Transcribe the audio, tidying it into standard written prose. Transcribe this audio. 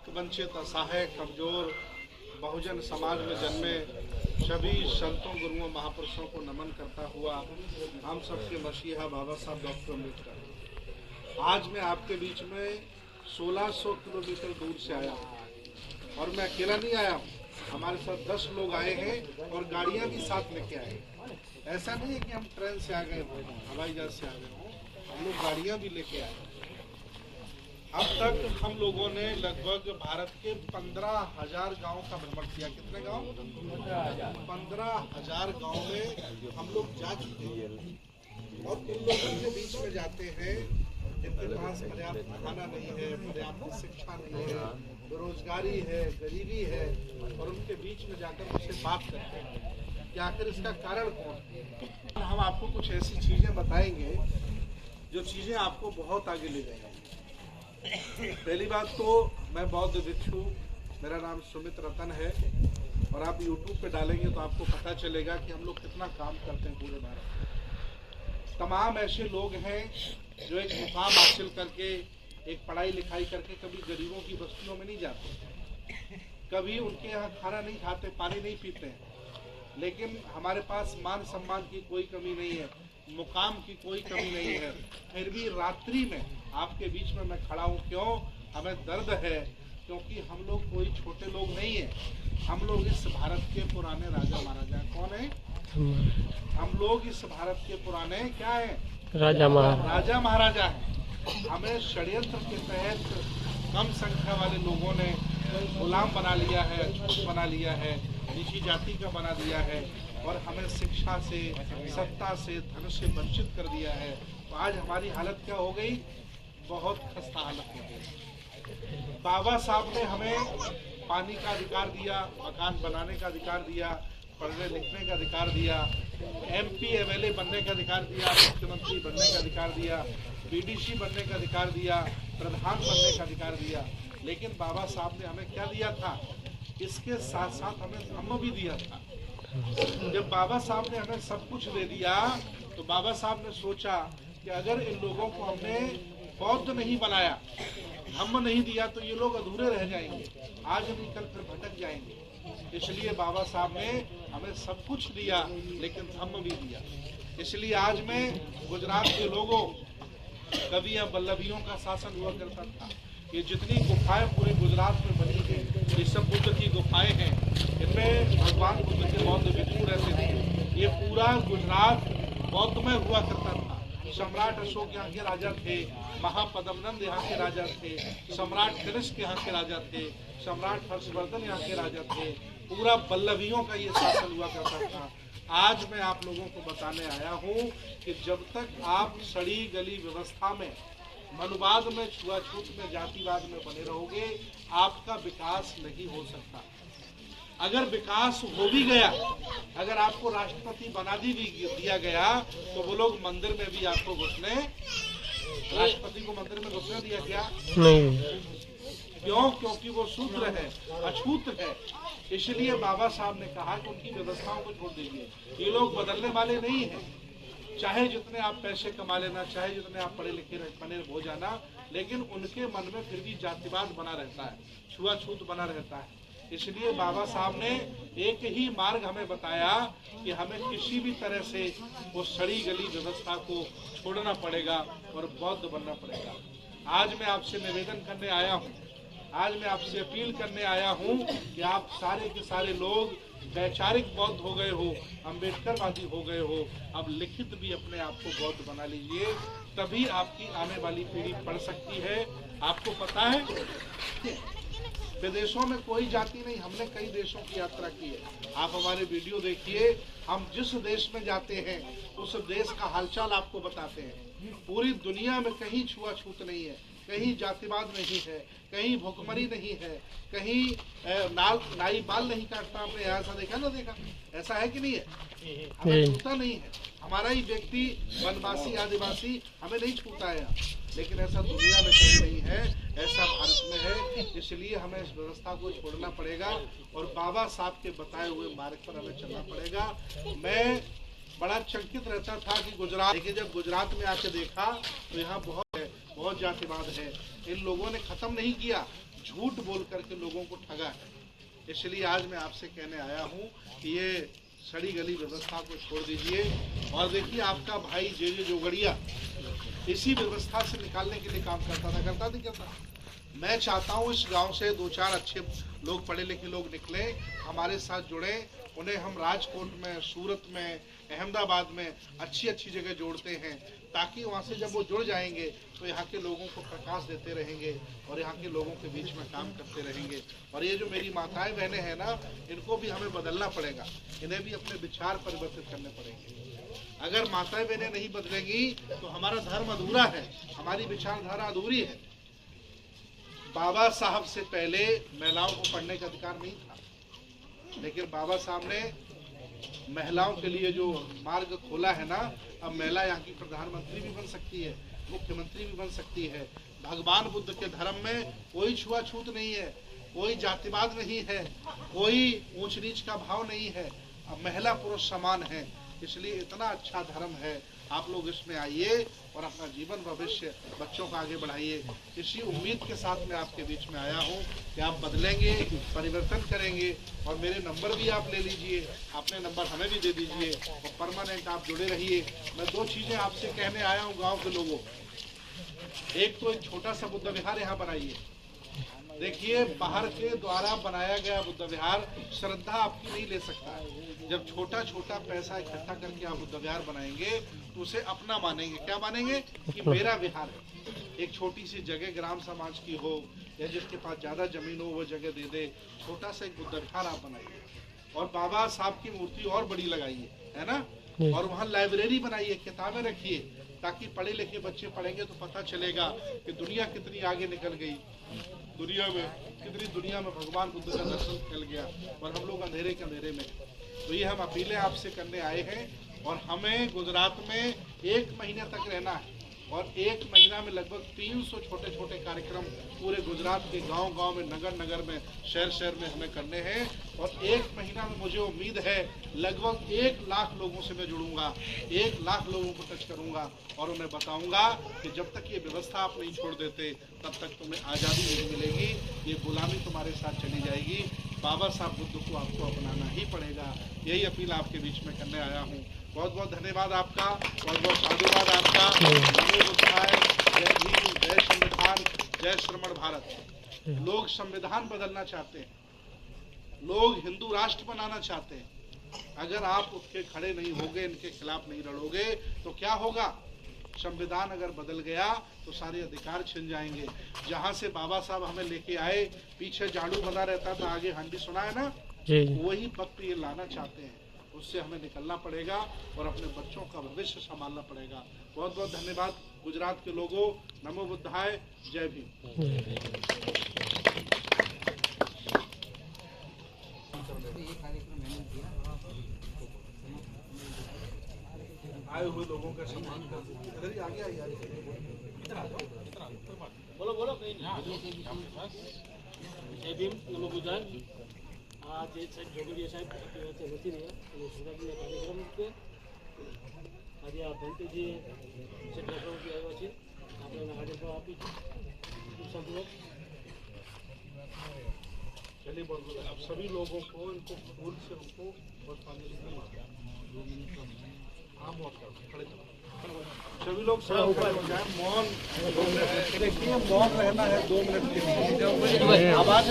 वंचित, असहाय, कमजोर बहुजन समाज में जन्मे सभी संतों, गुरुओं, महापुरुषों को नमन करता हुआ हम सबके मसीहा बाबा साहब डॉक्टर अम्बेडकर, आज मैं आपके बीच में 1600 किलोमीटर दूर से आया हूँ। और मैं अकेला नहीं आया हूँ, हमारे साथ 10 लोग आए हैं और गाड़ियाँ भी साथ लेके आए। ऐसा नहीं है कि हम ट्रेन से आ गए, हवाई जहाज से आ गए, हम लोग गाड़ियाँ भी लेके आए। अब तक हम लोगों ने लगभग भारत के 15,000 गाँव का भ्रमण किया। कितने गांव? 15,000 गाँव में हम लोग जा चुके हैं। और उन लोगों के बीच में जाते हैं जिनके पास पर्याप्त खाना नहीं है, पर्याप्त शिक्षा नहीं है, बेरोजगारी है, गरीबी है, और उनके बीच में जाकर उनसे बात करते हैं कि आखिर इसका कारण कौन है। हम आपको कुछ ऐसी चीजें बताएंगे जो चीजें आपको बहुत आगे ले जाएंगी। पहली बात तो मैं बौद्ध भिक्षु, मेरा नाम सुमित रतन है, और आप YouTube पे डालेंगे तो आपको पता चलेगा कि हम लोग कितना काम करते हैं पूरे भारत में। तमाम ऐसे लोग हैं जो एक मुकाम हासिल करके, एक पढ़ाई लिखाई करके कभी गरीबों की बस्तियों में नहीं जाते, कभी उनके यहाँ खाना नहीं खाते, पानी नहीं पीते हैं, लेकिन हमारे पास मान सम्मान की कोई कमी नहीं है, मुकाम की कोई कमी नहीं है, फिर भी रात्रि में आपके बीच में मैं खड़ा हूँ। क्यों? हमें दर्द है, क्योंकि हम लोग कोई छोटे लोग नहीं है। हम लोग इस भारत के पुराने राजा महाराजा हैं। कौन है? हम लोग इस भारत के पुराने क्या है? राजा महाराजा हैं। हमें षड्यंत्र के तहत कम संख्या वाले लोगों ने गुलाम बना लिया है, अछूत बना लिया है, नीची जाति का बना दिया है, और हमें शिक्षा से, सत्ता से, धन से वंचित कर दिया है। तो आज हमारी हालत क्या हो गई? बहुत खस्ता हालत हो गई। बाबा साहब ने हमें पानी का अधिकार दिया, मकान बनाने का अधिकार दिया, पढ़ने लिखने का अधिकार दिया, MP MLA बनने का अधिकार दिया, मुख्यमंत्री बनने का अधिकार दिया, BDC बनने का अधिकार दिया, प्रधान बनने का अधिकार दिया। लेकिन बाबा साहब ने हमें क्या दिया था? इसके साथ साथ हमें धम्म भी दिया था। जब बाबा साहब ने हमें सब कुछ दे दिया तो बाबा साहब ने सोचा कि अगर इन लोगों को हमने बौद्ध नहीं बनाया, धम्म नहीं दिया, तो ये लोग अधूरे रह जाएंगे, आज नहीं कल फिर भटक जाएंगे। इसलिए बाबा साहब ने हमें सब कुछ दिया, लेकिन धम्म भी दिया। इसलिए आज मैं गुजरात के लोगों, कवियों, वल्लभियों का शासन हुआ करता था। ये जितनी गुफाएं पूरे गुजरात में बनी है, ये सब बुद्ध की गुफाएं हैं। इनमें भगवान बुद्ध के बौद्ध भिक्षु रहते थे। ये पूरा गुजरात बौद्धमय हुआ करता था। सम्राट अशोक यहाँ के राजा थे, महापद्मनंद यहाँ के राजा थे, सम्राट कनिष्क यहाँ के राजा थे, सम्राट हर्षवर्धन यहाँ के राजा थे। पूरा वल्लभियों का ये शासन हुआ करता था। आज मैं आप लोगों को बताने आया हूँ कि जब तक आप सड़ी गली व्यवस्था में, मनुवाद में, छुआछूत में, जातिवाद में बने रहोगे, आपका विकास नहीं हो सकता। अगर विकास हो भी गया, अगर आपको राष्ट्रपति बना दिया गया, तो वो लोग मंदिर में भी आपको घुसने, राष्ट्रपति को मंदिर में घुसने दिया क्या? नहीं। क्यों? क्योंकि वो शूद्र है, अछूत है। इसलिए बाबा साहब ने कहा कि उनकी व्यवस्थाओं को छोड़ दीजिए। ये लोग बदलने वाले नहीं है। चाहे जितने आप पैसे कमा लेना, चाहे जितने आप पढ़े लिखे बने हो जाना, लेकिन उनके मन में फिर भी जातिवाद बना रहता है, छुआछूत बना रहता है। इसलिए बाबा साहब ने एक ही मार्ग हमें बताया कि हमें किसी भी तरह से वो सड़ी गली व्यवस्था को छोड़ना पड़ेगा और बौद्ध बनना पड़ेगा। आज मैं आपसे निवेदन करने आया हूँ, आज मैं आपसे अपील करने आया हूँ कि आप सारे के सारे लोग वैचारिक बौद्ध हो गए हो, अम्बेडकरवादी हो गए हो, अब लिखित भी अपने आप को बौद्ध बना लीजिए, तभी आपकी आने वाली पीढ़ी पढ़ सकती है। आपको पता है विदेशों में कोई जाति नहीं, हमने कई देशों की यात्रा की है। आप हमारे वीडियो देखिए, हम जिस देश में जाते हैं उस देश का हालचाल आपको बताते हैं। पूरी दुनिया में कहीं छुआछूत नहीं है, कहीं जातिवाद नहीं है, कहीं भुखमरी नहीं है, कहीं नाई बाल नहीं काटता। आपने ऐसा देखा ना? देखा ऐसा है कि नहीं है? हमें छूता नहीं है, हमारा ही व्यक्ति वनवासी आदिवासी हमें नहीं छूता है। लेकिन ऐसा दुनिया में कहीं नहीं है, ऐसा भारत में है। इसलिए हमें इस व्यवस्था को छोड़ना पड़ेगा और बाबा साहब के बताए हुए मार्ग पर हमें चलना पड़ेगा। मैं बड़ा चकित रहता था कि गुजरात, लेकिन जब गुजरात में आके देखा तो यहाँ बहुत जातिवाद है। इन लोगों ने खत्म नहीं किया, झूठ बोल करके लोगों को ठगा है। इसलिए आज मैं आपसे कहने आया हूँ कि ये सड़ी गली व्यवस्था को छोड़ दीजिए और देखिए आपका भाई जे जोगड़िया इसी व्यवस्था से निकालने के लिए काम करता था, करता नहीं करता। मैं चाहता हूँ इस गांव से 2-4 अच्छे लोग, पढ़े लिखे लोग निकले, हमारे साथ जुड़े, उन्हें हम राजकोट में, सूरत में, अहमदाबाद में अच्छी अच्छी जगह जोड़ते हैं, ताकि वहाँ से जब वो जुड़ जाएंगे तो यहाँ के लोगों को प्रकाश देते रहेंगे और यहाँ के लोगों के बीच में काम करते रहेंगे। और ये जो मेरी माताएं बहनें हैं ना, इनको भी हमें बदलना पड़ेगा, इन्हें भी अपने विचार परिवर्तित करने पड़ेंगे। अगर माताएं बहनें नहीं बदलेंगी तो हमारा धर्म अधूरा है, हमारी विचारधारा अधूरी है। बाबा साहब से पहले महिलाओं को पढ़ने का अधिकार नहीं था, लेकिन बाबा साहब ने महिलाओं के लिए जो मार्ग खोला है ना, अब महिला यहाँ की प्रधानमंत्री भी बन सकती है, मुख्यमंत्री भी बन सकती है। भगवान बुद्ध के धर्म में कोई छुआछूत नहीं है, कोई जातिवाद नहीं है, कोई ऊंच नीच का भाव नहीं है, अब महिला पुरुष समान है। इसलिए इतना अच्छा धर्म है, आप लोग इसमें आइए और अपना जीवन भविष्य बच्चों का आगे बढ़ाइए। इसी उम्मीद के साथ मैं आपके बीच में आया हूँ कि आप बदलेंगे, परिवर्तन करेंगे। और मेरे नंबर भी आप ले लीजिए, अपने नंबर हमें भी दे दीजिए और परमानेंट आप जुड़े रहिए। मैं 2 चीज़ें आपसे कहने आया हूँ गाँव के लोगों। एक तो एक छोटा सा बुद्ध विहार यहाँ बनाइए। देखिए, बाहर के द्वारा बनाया गया बुद्ध विहार श्रद्धा आपकी नहीं ले सकता है। जब छोटा छोटा पैसा इकट्ठा करके आप बुद्ध विहार बनाएंगे तो उसे अपना मानेंगे। क्या मानेंगे? कि मेरा विहार है। एक छोटी सी जगह ग्राम समाज की हो या जिसके पास ज्यादा जमीन हो वो जगह दे दे, छोटा सा एक बुद्ध विहार आप बनाइए और बाबा साहब की मूर्ति और बड़ी लगाइए, है ना। और वहाँ लाइब्रेरी बनाइए, किताबें रखिए, ताकि पढ़े लिखे बच्चे पढ़ेंगे तो पता चलेगा कि दुनिया कितनी आगे निकल गई, दुनिया में भगवान बुद्ध का दर्शन फैल गया और हम लोग अंधेरे के अंधेरे में। तो ये हम अपीलें आपसे करने आए हैं और हमें गुजरात में 1 महीने तक रहना है और 1 महीना में लगभग 300 छोटे छोटे कार्यक्रम पूरे गुजरात के गांव-गांव में, नगर-नगर में, शहर-शहर में हमें करने हैं। और 1 महीना में मुझे उम्मीद है लगभग 1 लाख लोगों से मैं जुड़ूंगा, 1 लाख लोगों को टच करूंगा और उन्हें बताऊंगा कि जब तक ये व्यवस्था आप नहीं छोड़ देते तब तक तुम्हें आज़ादी नहीं मिलेगी, ये गुलामी तुम्हारे साथ चली जाएगी। बाबा साहब बुद्ध को आपको अपनाना ही पड़ेगा। यही अपील आपके बीच में करने आया हूँ। बहुत बहुत धन्यवाद आपका, बहुत बहुत साधुवाद आपका। नमो बुद्धाय, जय भीम, जय संविधान, जय श्रमण भारत। लोग संविधान बदलना चाहते हैं, लोग हिंदू राष्ट्र बनाना चाहते हैं। अगर आप उठ के खड़े नहीं होगे, इनके खिलाफ नहीं लड़ोगे तो क्या होगा? संविधान अगर बदल गया तो सारे अधिकार छिन जाएंगे। जहाँ से बाबा साहब हमें लेके आए, पीछे झाड़ू बना रहता था, आगे हांडी सुना है ना, वही वक्त ये लाना चाहते हैं। उससे हमें निकलना पड़ेगा और अपने बच्चों का भविष्य संभालना पड़ेगा। बहुत बहुत धन्यवाद गुजरात के लोगों। नमो बुद्धाय, जय भीम। आए हुए लोगों का सम्मान कर आगे आइए, बोलो बोलो। जय भीम, नमो बुद्धाय। आज साહેબ જોગડિયા સાહેબ વચ્ચે નથી રહ્યા અને સુરતના કાર્યક્રમ છે। આજે આ ભંતીજી ક્ષેત્ર પ્રવૃત્તિ આવ્યા છે, આપણે એને હાજર કરવા આપી સંપૂર્ણ। चलिए बहुत बहुत आप सभी लोगों को इनको फूल से उनको बहुत पानी सभी लोग ऊपर हो जाए। मौन देखिए, मौन रहना है 2 मिनट के लिए। आवाज